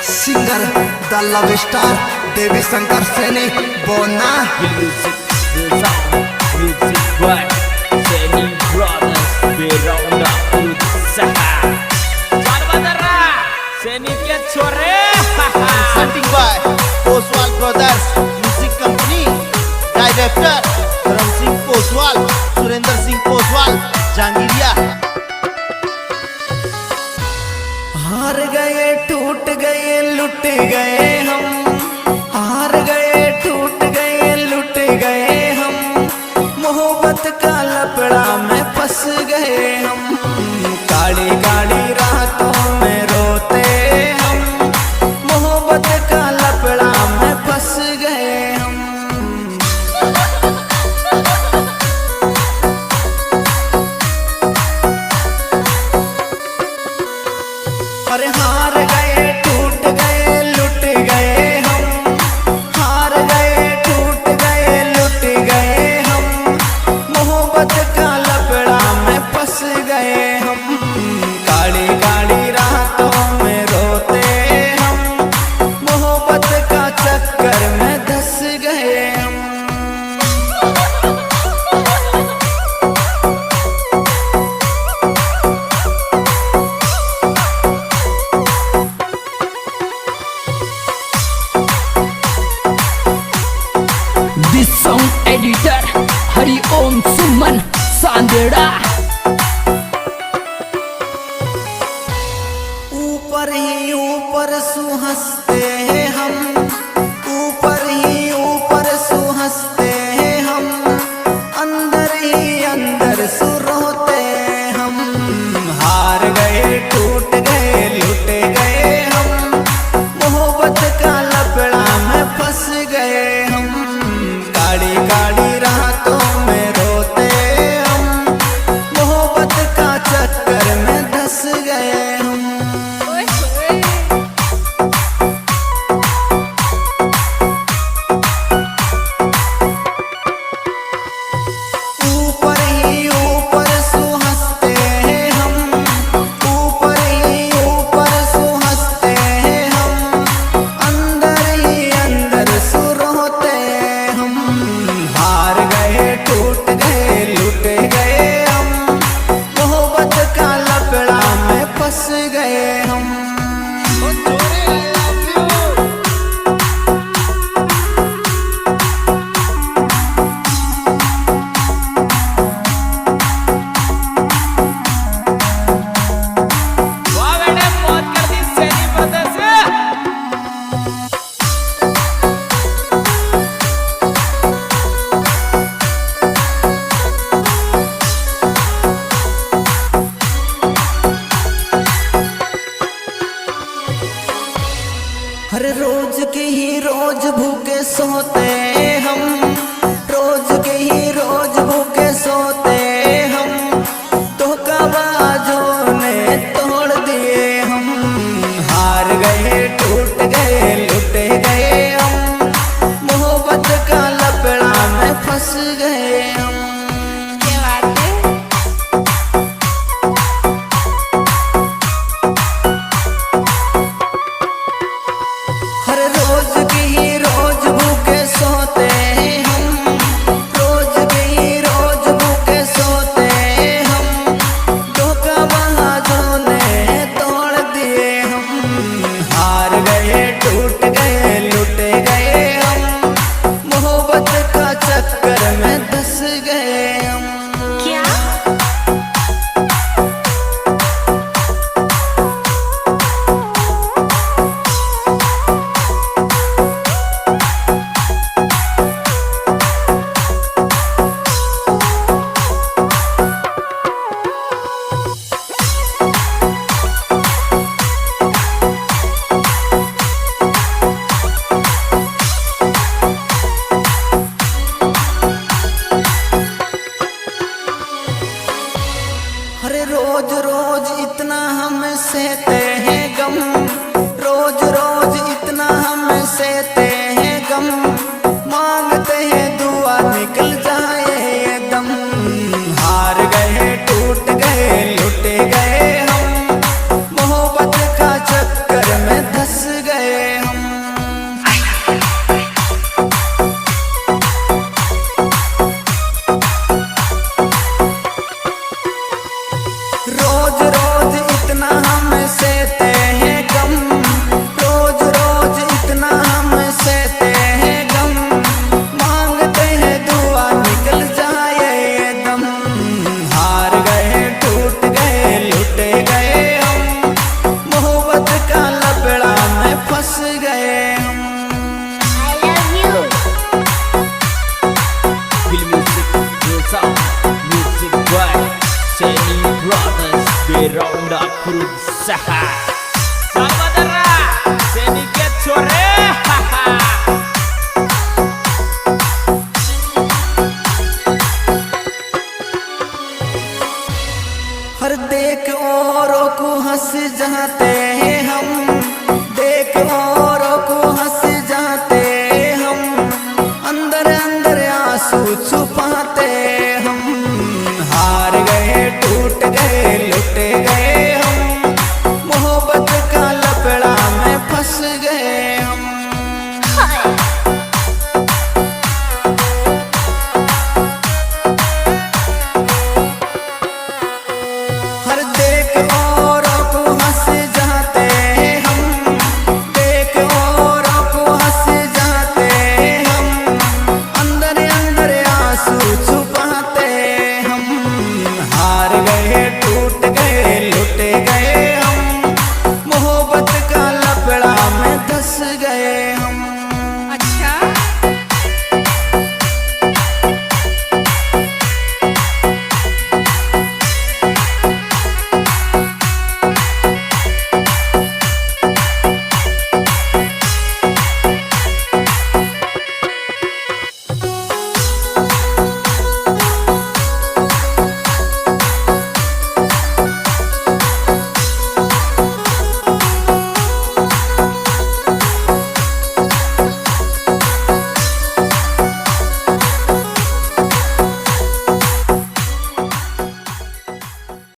Singer द love star देवी शंकर सैनी बोना सैनी के छोरे presenting by Poswal Brothers Music Company. Director Dharam Singh Poswal, Surinder Singh Poswal, Jangiriya. हार गए टूट गए लुट गए हम, हार गए टूट गए लुट गए हम, मोहब्बत का लपड़ा में फंस गए हम, काली काली रातों में रोते हम, मोहब्बत का लपड़ा में फंस गए हम। अरे हार गए टूट गए लुट गए हम, हार गए टूट गए लुट गए हम, मोहब्बत का लपड़ा में फंस गए हम, काली काली रातों में रोते हम, मोहब्बत का चक्कर में धंस गए हम। This song editor Hari Om Suman Sandera। ऊपर ही ऊपर सुहंसते हैं हम, ऊपर ही ऊपर सुहंसते हैं हम, अंदर ही अंदर सुरोते हम, हार गए टूट गए लुट गए हम, मोहब्बत का लपड़ा में फंस गए हम, काली काली रातों में रोते हम, मोहब्बत का चक्कर में धंस गए हम। ऊपर ही ऊपर सुहंसते हैं हम, ऊपर ही ऊपर सुहंसते हैं हम, अंदर ही अंदर सुरोते हम, हार गए टूट गए लुट गए हम, मोहब्बत का लपड़ा में फंस गए हम। वाह बेटे मौत कर दी सैनी ब्रदर्स। हर रोज के ही रोज भूखे सोते हम, रोज के ही रोज भूखे सोते हम, धोखाबाजों ने तोड़ दिए हम, हार गए टूट गए लुट गए हम, मोहब्बत का लपड़ा में फंस गए हम। हर रोज की ही रोज भूखे सोते अफरुद सहा चल बदरा सैनी के छोरे हर देख औरों को हंस जाते